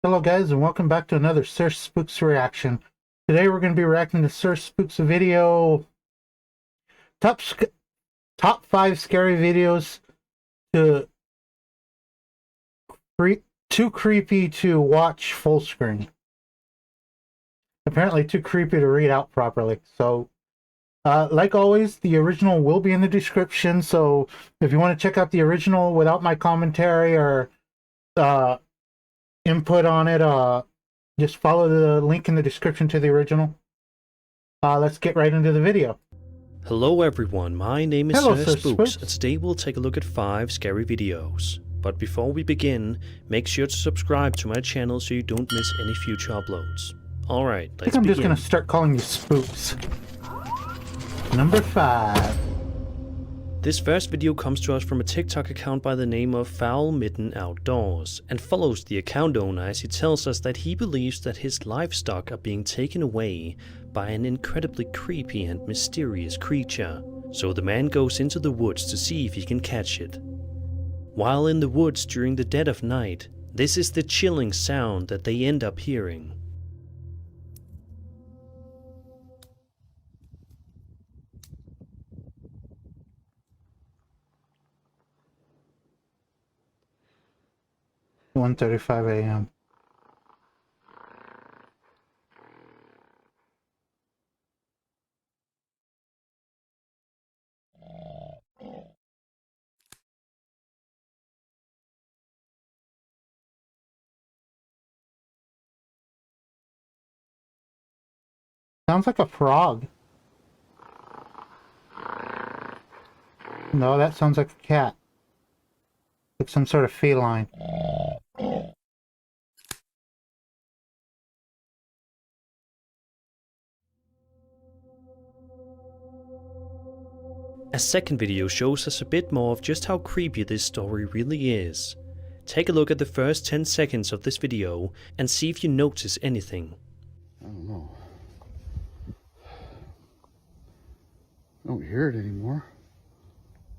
Hello guys, and welcome back to another Sir Spooks reaction. Today we're going to be reacting to Sir Spooks video top 5 scary videos to too creepy to watch full screen. Apparently too creepy to read out properly. So like always, the original will be in the description, so if you want to check out the original without my commentary or input on it, just follow the link in the description to the original. Let's get right into the video. Hello everyone, my name is Hello, Sir Sir Spooks, Spooks. and today we'll take a look at 5 scary videos. But before we begin, make sure to subscribe to my channel so you don't miss any future uploads. Alright, let's begin. I think I'm just going to start calling you Spooks. Number 5. This first video comes to us from a TikTok account by the name of Foul Mitten Outdoors, and follows the account owner as he tells us that he believes that his livestock are being taken away by an incredibly creepy and mysterious creature. So the man goes into the woods to see if he can catch it. While in the woods during the dead of night, this is the chilling sound that they end up hearing. One 1:35 a.m. Sounds like a frog. No, that sounds like a cat. Like some sort of feline. A second video shows us a bit more of just how creepy this story really is. Take a look at the first 10 seconds of this video and see if you notice anything. I don't know. I don't hear it anymore.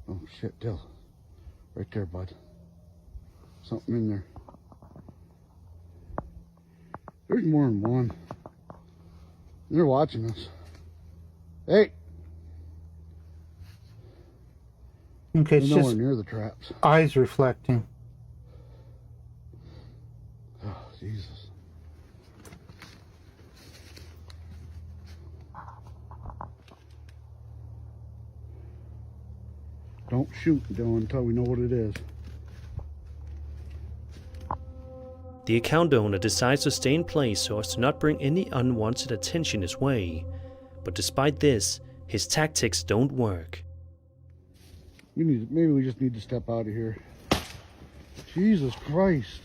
Oh shit, Dill. Right there, bud. Something in there. There's more than one. They're watching us. Hey! Okay, it's They're nowhere just near the traps. eyes reflecting. Oh, Jesus. Don't shoot, Dylan, until we know what it is. The account owner decides to stay in place so as to not bring any unwanted attention his way. But despite this, his tactics don't work. Maybe we just need to step out of here. Jesus Christ.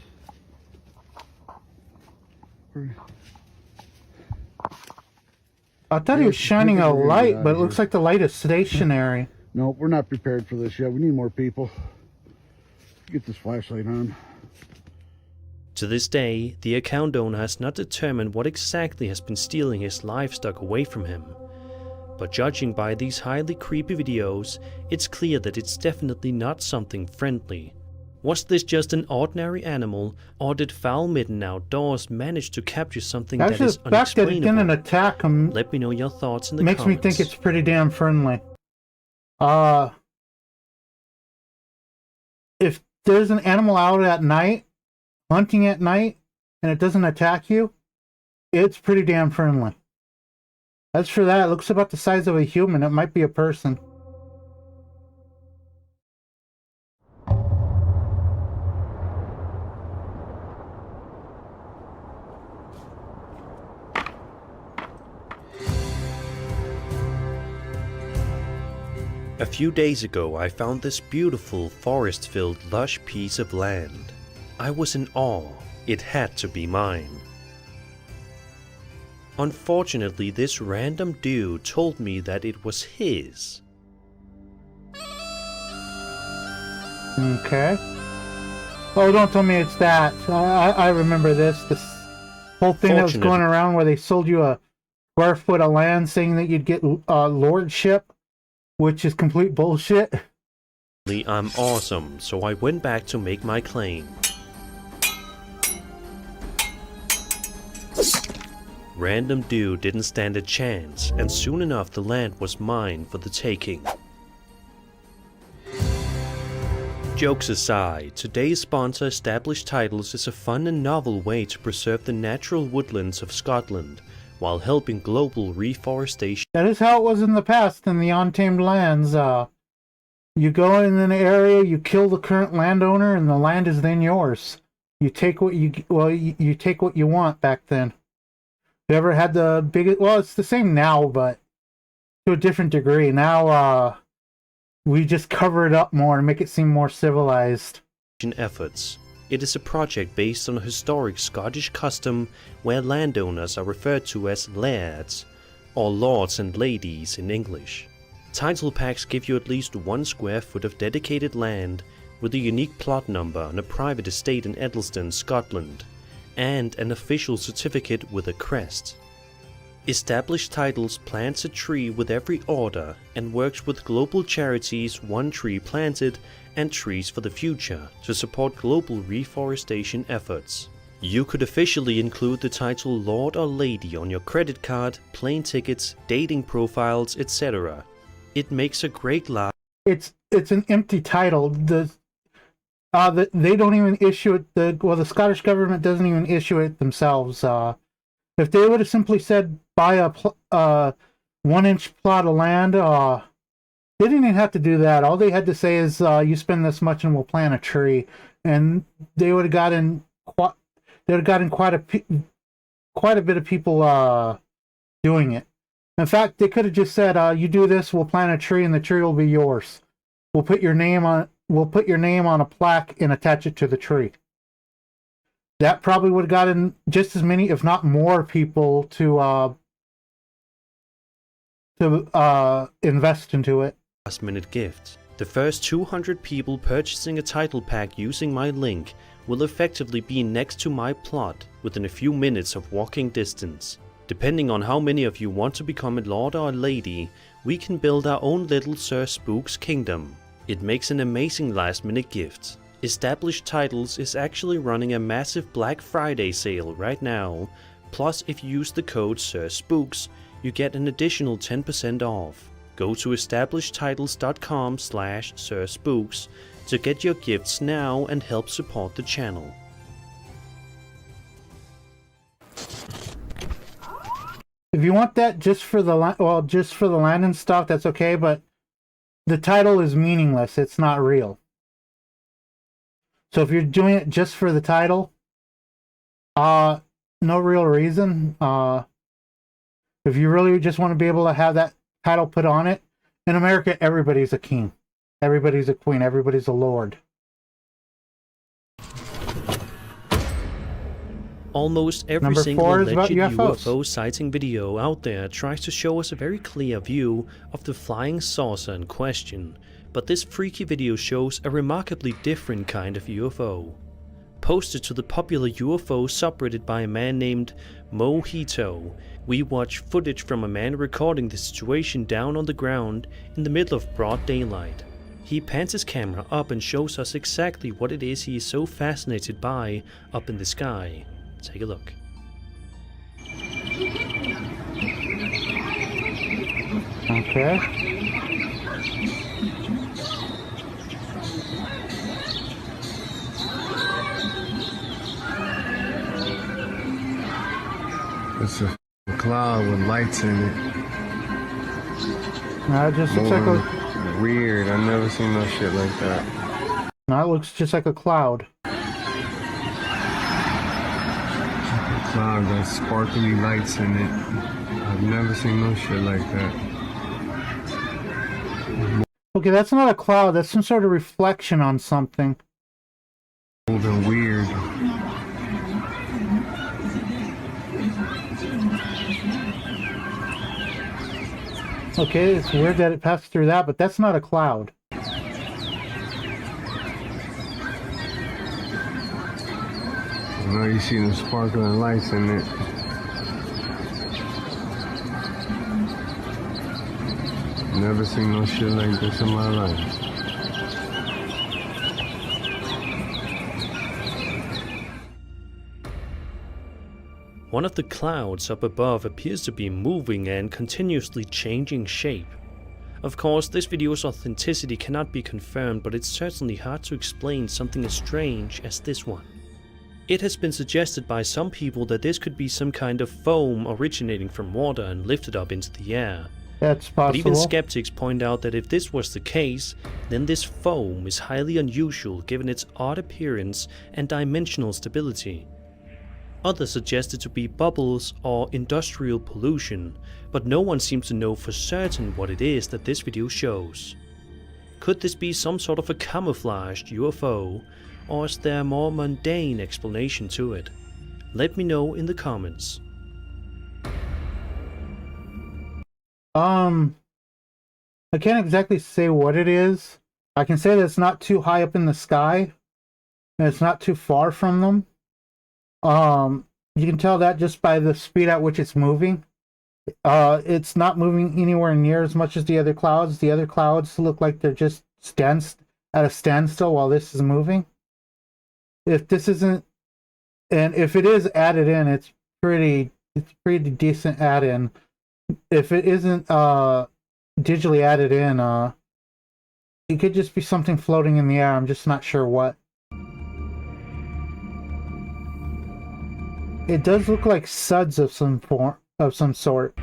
I thought he was shining a light, but it looks like the light is stationary. Nope, we're not prepared for this yet. We need more people. Get this flashlight on. To this day, the account owner has not determined what exactly has been stealing his livestock away from him. But judging by these highly creepy videos, it's clear that it's definitely not something friendly. Was this just an ordinary animal, or did Foul Mitten Outdoors manage to capture something that is the fact that it didn't unexplainable? attack him Let me know your thoughts in the makes comments. me think it's pretty damn friendly. If there's an animal out at night, hunting at night, and it doesn't attack you, it's pretty damn friendly. As for that, it looks about the size of a human. It might be a person. A few days ago, I found this beautiful forest-filled lush piece of land. I was in awe. It had to be mine. Unfortunately, this random dude told me that it was his. Okay. Oh, don't tell me it's that. I remember this. This whole thing that was going around where they sold you a square foot of land saying that you'd get lordship, which is complete bullshit. I'm awesome, so I went back to make my claim. Random dude didn't stand a chance, and soon enough the land was mine for the taking. Jokes aside, today's sponsor Established Titles is a fun and novel way to preserve the natural woodlands of Scotland, while helping global reforestation. That is how it was in the past in the untamed lands. You go in an area, you kill the current landowner, and the land is then yours. You take what you take what you want back then. You ever had the biggest? Well, it's the same now, but to a different degree. Now, we just cover it up more and make it seem more civilized. Efforts. It is a project based on a historic Scottish custom where landowners are referred to as lairds, or lords and ladies in English. Title packs give you at least 1 square foot of dedicated land with a unique plot number on a private estate in Edelston, Scotland, and an official certificate with a crest. Established Titles plants a tree with every order and works with global charities One Tree Planted and Trees for the Future to support global reforestation efforts. You could officially include the title Lord or Lady on your credit card, plane tickets, dating profiles, etc. It makes a great laugh. It's an empty title. They don't even issue it. The Scottish government doesn't even issue it themselves. If they would have simply said buy a 1-inch plot of land, they didn't even have to do that. All they had to say is you spend this much and we'll plant a tree, and they would have gotten quite a bit of people doing it. In fact, they could have just said, "You do this, we'll plant a tree, and the tree will be yours. We'll put your name on a plaque and attach it to the tree." That probably would have gotten just as many, if not more, people to invest into it. Last-minute gift. The first 200 people purchasing a title pack using my link will effectively be next to my plot within a few minutes of walking distance. Depending on how many of you want to become a lord or a lady, we can build our own little Sir Spooks kingdom. It makes an amazing last-minute gift. Established Titles is actually running a massive Black Friday sale right now, plus if you use the code Sir Spooks, you get an additional 10% off. Go to establishedtitles.com/Sir Spooks to get your gifts now and help support the channel. If you want that just for the land and stuff, that's okay, but the title is meaningless. It's not real. So if you're doing it just for the title, no real reason. If you really just want to be able to have that title put on it, in America, everybody's a king, everybody's a queen, everybody's a lord. Almost every Number single 4 is about alleged UFOs. UFO sighting video out there tries to show us a very clear view of the flying saucer in question, but this freaky video shows a remarkably different kind of UFO. Posted to the popular UFO subreddit by a man named Mojito, we watch footage from a man recording the situation down on the ground in the middle of broad daylight. He pans his camera up and shows us exactly what it is he is so fascinated by up in the sky. Take a look. Okay. It's a cloud with lights in it. It just looks like a Weird. I've never seen no shit like that. No, it looks just like a cloud. Cloud got sparkly lights in it. I've never seen no shit like that. Okay, that's not a cloud. That's some sort of reflection on something. Old and weird. Okay, it's weird that it passed through that, but that's not a cloud. Now you see them sparkling lights in it. Never seen no shit like this in my life. One of the clouds up above appears to be moving and continuously changing shape. Of course, this video's authenticity cannot be confirmed, but it's certainly hard to explain something as strange as this one. It has been suggested by some people that this could be some kind of foam originating from water and lifted up into the air. That's possible. But even skeptics point out that if this was the case, then this foam is highly unusual given its odd appearance and dimensional stability. Others suggest it to be bubbles or industrial pollution, but no one seems to know for certain what it is that this video shows. Could this be some sort of a camouflaged UFO, or is there a more mundane explanation to it? Let me know in the comments. I can't exactly say what it is. I can say that it's not too high up in the sky, and it's not too far from them. You can tell that just by the speed at which it's moving. It's not moving anywhere near as much as the other clouds. The other clouds look like they're just at a standstill while this is moving. If this isn't, and if it is added in, it's pretty decent add-in. If it isn't digitally added in, it could just be something floating in the air. I'm just not sure what. It does look like suds of some sort.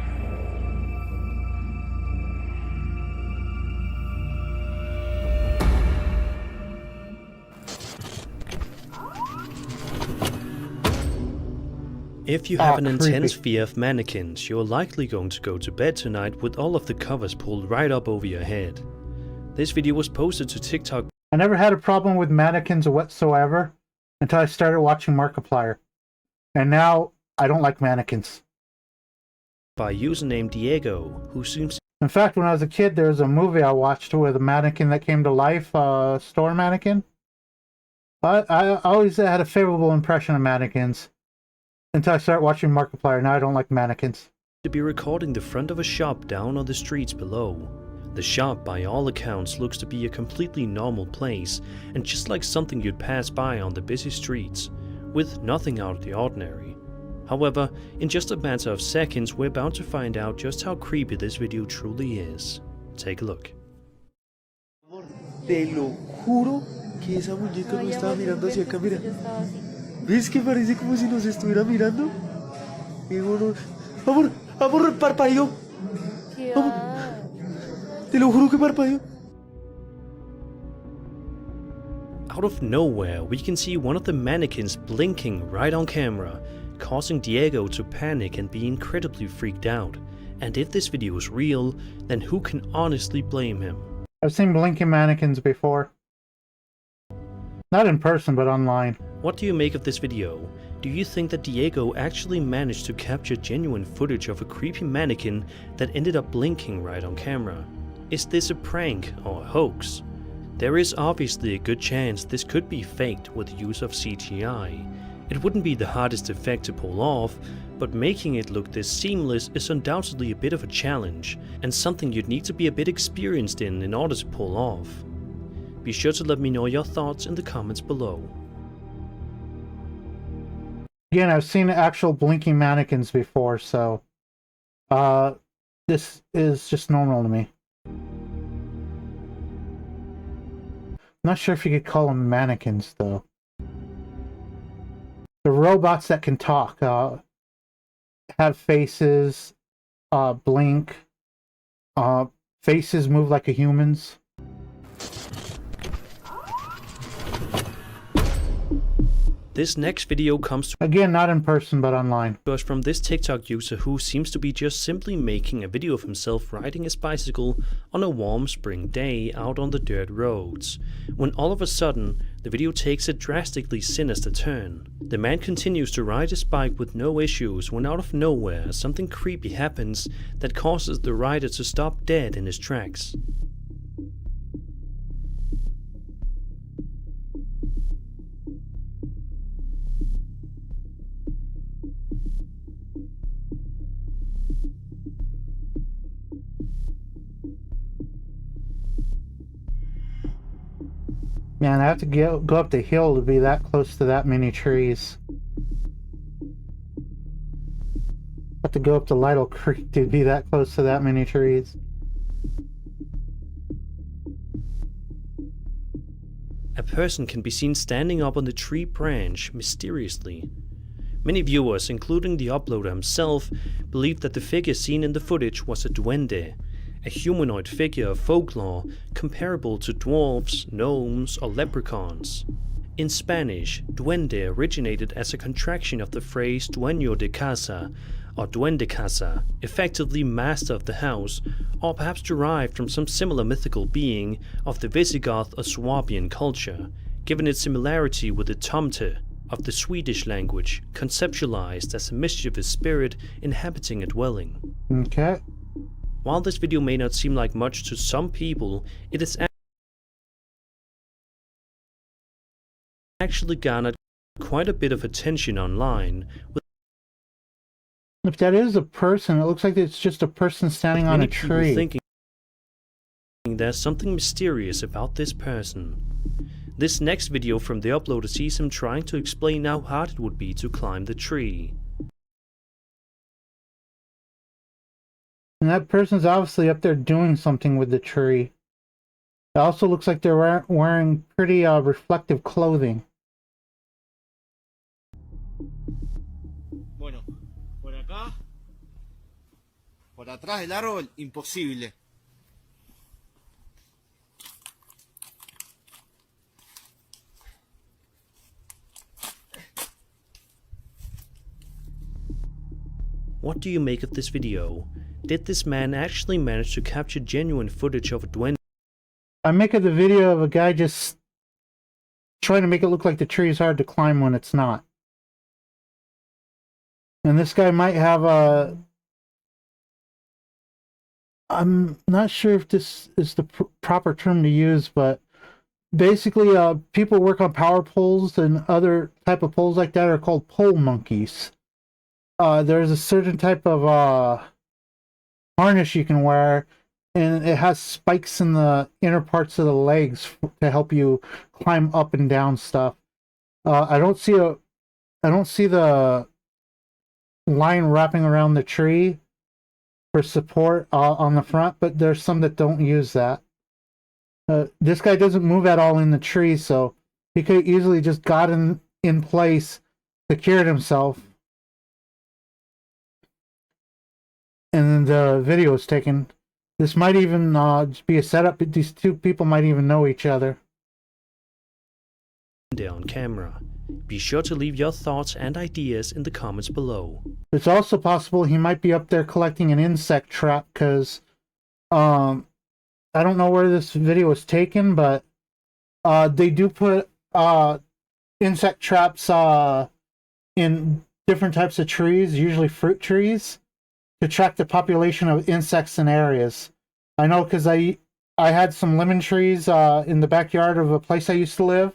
If you have an creepy. intense fear of mannequins, you're likely going to go to bed tonight with all of the covers pulled right up over your head. This video was posted to TikTok. I never had a problem with mannequins whatsoever until I started watching Markiplier. And now I don't like mannequins. By username Diego, who seems. In fact, when I was a kid, there was a movie I watched with a mannequin that came to life, store mannequin. I always had a favorable impression of mannequins until I started watching Markiplier. Now I don't like mannequins. To be recording the front of a shop down on the streets below. The shop, by all accounts, looks to be a completely normal place and just like something you'd pass by on the busy streets, with nothing out of the ordinary. However, in just a matter of seconds, we're about to find out just how creepy this video truly is. Take a look. Te lo juro que esa muñeca no estaba mirando hacia acá, mira. ¿Ves que parece como si nos estuviera mirando? Amor, amor, parpadeó. Amor, te lo juro que parpadeó. Out of nowhere, we can see one of the mannequins blinking right on camera, causing Diego to panic and be incredibly freaked out. And if this video is real, then who can honestly blame him? I've seen blinking mannequins before. Not in person, but online. What do you make of this video? Do you think that Diego actually managed to capture genuine footage of a creepy mannequin that ended up blinking right on camera? Is this a prank or a hoax? There is obviously a good chance this could be faked with the use of CGI. It wouldn't be the hardest effect to pull off, but making it look this seamless is undoubtedly a bit of a challenge, and something you'd need to be a bit experienced in order to pull off. Be sure to let me know your thoughts in the comments below. Again, I've seen actual blinking mannequins before, so this is just normal to me. I'm not sure if you could call them mannequins, though. The robots that can talk, have faces, blink, faces move like a human's. This next video comes to Again, not in person, but online. us from this TikTok user who seems to be just simply making a video of himself riding his bicycle on a warm spring day out on the dirt roads, when all of a sudden the video takes a drastically sinister turn. The man continues to ride his bike with no issues when out of nowhere something creepy happens that causes the rider to stop dead in his tracks. Man, I have to go up the hill to be that close to that many trees. to go up to Lytle Creek to be that close to that many trees. A person can be seen standing up on the tree branch mysteriously. Many viewers, including the uploader himself, believe that the figure seen in the footage was a duende, a humanoid figure of folklore comparable to dwarves, gnomes, or leprechauns. In Spanish, duende originated as a contraction of the phrase dueño de casa, or duende casa, effectively master of the house, or perhaps derived from some similar mythical being of the Visigoth or Swabian culture, given its similarity with the tomte of the Swedish language, conceptualized as a mischievous spirit inhabiting a dwelling. Okay. While this video may not seem like much to some people, it is actually garnered quite a bit of attention online, with If that is a person, it looks like it's just a person standing on a many people tree. thinking there's something mysterious about this person. This next video from the uploader sees him trying to explain how hard it would be to climb the tree. And that person's obviously up there doing something with the tree. It also looks like they're wearing pretty reflective clothing. Bueno, por acá, por atrás del árbol, imposible. What do you make of this video? Did this man actually manage to capture genuine footage of a duende? I make of the video of a guy just trying to make it look like the tree is hard to climb when it's not. And this guy might have a... I'm not sure if this is the proper term to use, but basically people work on power poles and other type of poles like that are called pole monkeys. There's a certain type of harness you can wear, and it has spikes in the inner parts of the legs to help you climb up and down stuff. I don't see the line wrapping around the tree for support on the front, but there's some that don't use that. This guy doesn't move at all in the tree, so he could easily just got in place, secured himself, and then the video is taken. This might even be a setup. These two people might even know each other. On camera. Be sure to leave your thoughts and ideas in the comments below. It's also possible he might be up there collecting an insect trap, because I don't know where this video was taken, but they do put insect traps in different types of trees, usually fruit trees, to track the population of insects in areas. I know because I had some lemon trees in the backyard of a place I used to live,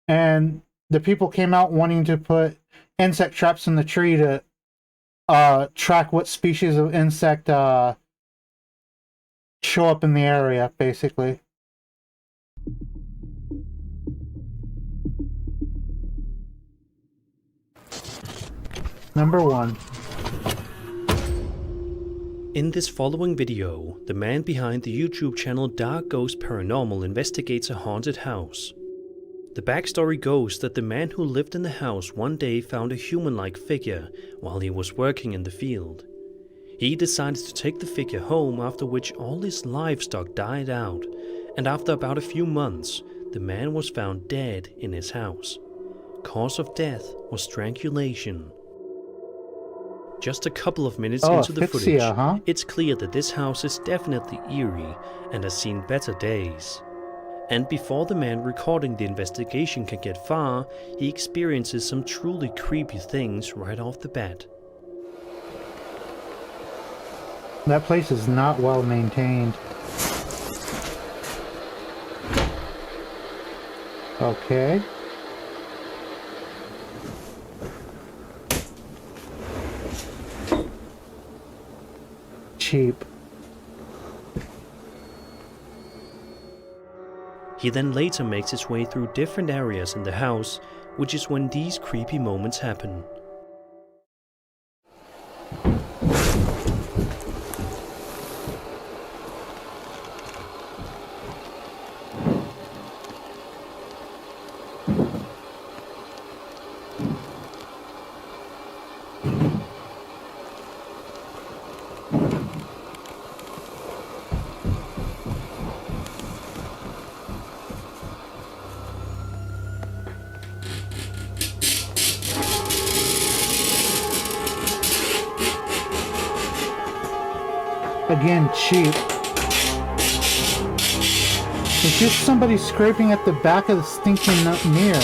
and the people came out wanting to put insect traps in the tree to track what species of insect show up in the area, basically. Number 1. In this following video, the man behind the YouTube channel Dark Ghost Paranormal investigates a haunted house. The backstory goes that the man who lived in the house one day found a human-like figure while he was working in the field. He decided to take the figure home, after which all his livestock died out, and after about a few months, the man was found dead in his house. Cause of death was strangulation. Just a couple of minutes into the footage, it's clear that this house is definitely eerie and has seen better days. And before the man recording the investigation can get far, he experiences some truly creepy things right off the bat. That place is not well maintained. Okay. Cheap. He then later makes his way through different areas in the house, which is when these creepy moments happen. Again, cheap. It's just somebody scraping at the back of the stinking mirror.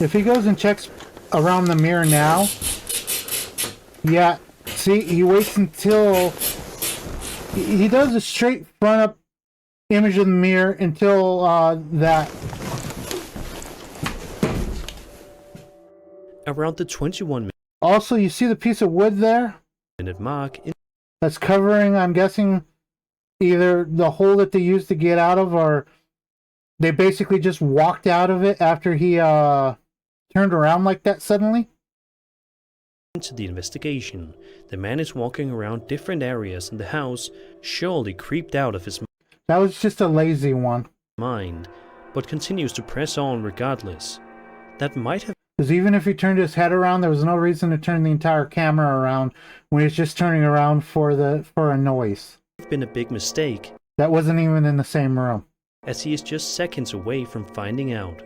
If he goes and checks around the mirror now, yeah, see, he waits until he does a straight front up image of the mirror until that. Around the 21 Also, you see the piece of wood there? minute mark, That's covering, I'm guessing, either the hole that they used to get out of, or they basically just walked out of it after he turned around like that suddenly. into the investigation, the man is walking around different areas in the house, surely creeped out of his That was just a lazy one. mind, but continues to press on regardless. That might have Because even if he turned his head around, there was no reason to turn the entire camera around when he was just turning around for a noise. been a big mistake, That wasn't even in the same room. as he is just seconds away from finding out.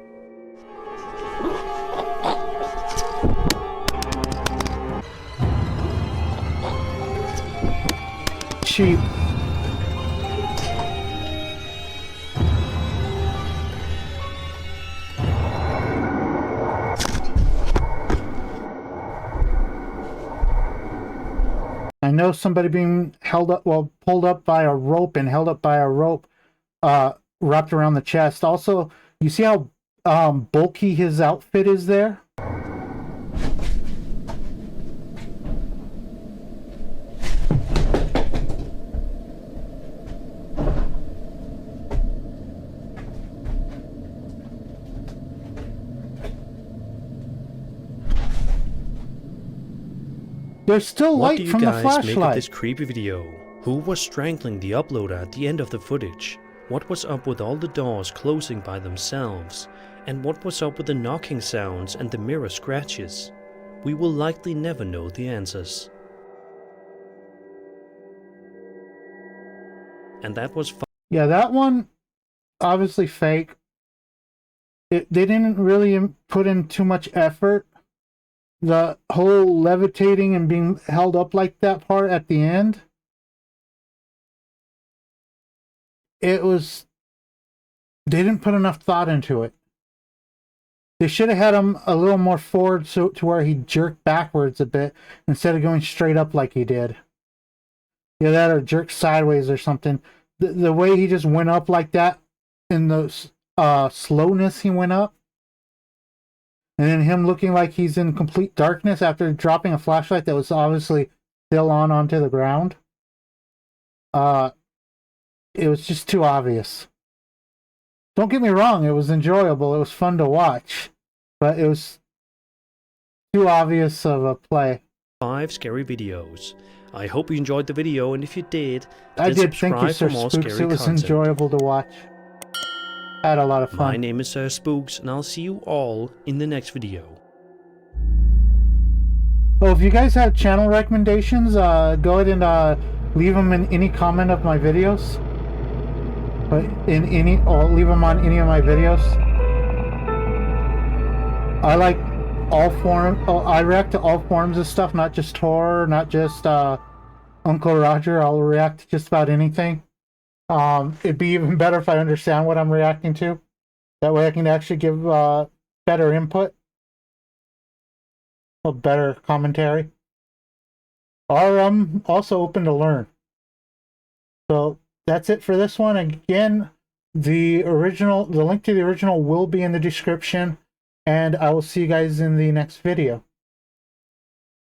Cheap. I know somebody being held up, well, pulled up by a rope and held up by a rope wrapped around the chest. Also, you see how bulky his outfit is there? There's still What light do you from the guys make of flashlight. this creepy video? Who was strangling the uploader at the end of the footage? What was up with all the doors closing by themselves? And what was up with the knocking sounds and the mirror scratches? We will likely never know the answers. And that was Yeah, that one, obviously fake. They didn't really put in too much effort. The whole levitating and being held up like that part at the end, they didn't put enough thought into it. They should have had him a little more forward to where he jerked backwards a bit instead of going straight up like he did. Yeah, that or jerked sideways or something. The way he just went up like that, in the slowness he went up, and then him looking like he's in complete darkness after dropping a flashlight that was obviously still onto the ground. It was just too obvious. Don't get me wrong, it was enjoyable, it was fun to watch, but it was too obvious of a play. 5 scary videos. I hope you enjoyed the video, and if you did, I then did. Thank you, subscribe Sir for more Spooks. scary It was content. enjoyable to watch. I had a lot of fun. My name is Sir Spooks, and I'll see you all in the next video. Well, if you guys have channel recommendations, go ahead and leave them in any comment of my videos. But or leave them on any of my videos. I like all forms. I react to all forms of stuff, not just horror, not just Uncle Roger. I'll react to just about anything. It'd be even better if I understand what I'm reacting to. That way I can actually give better input. A better commentary. Or I'm also open to learn. So that's it for this one. Again, the link to the original will be in the description, and I will see you guys in the next video.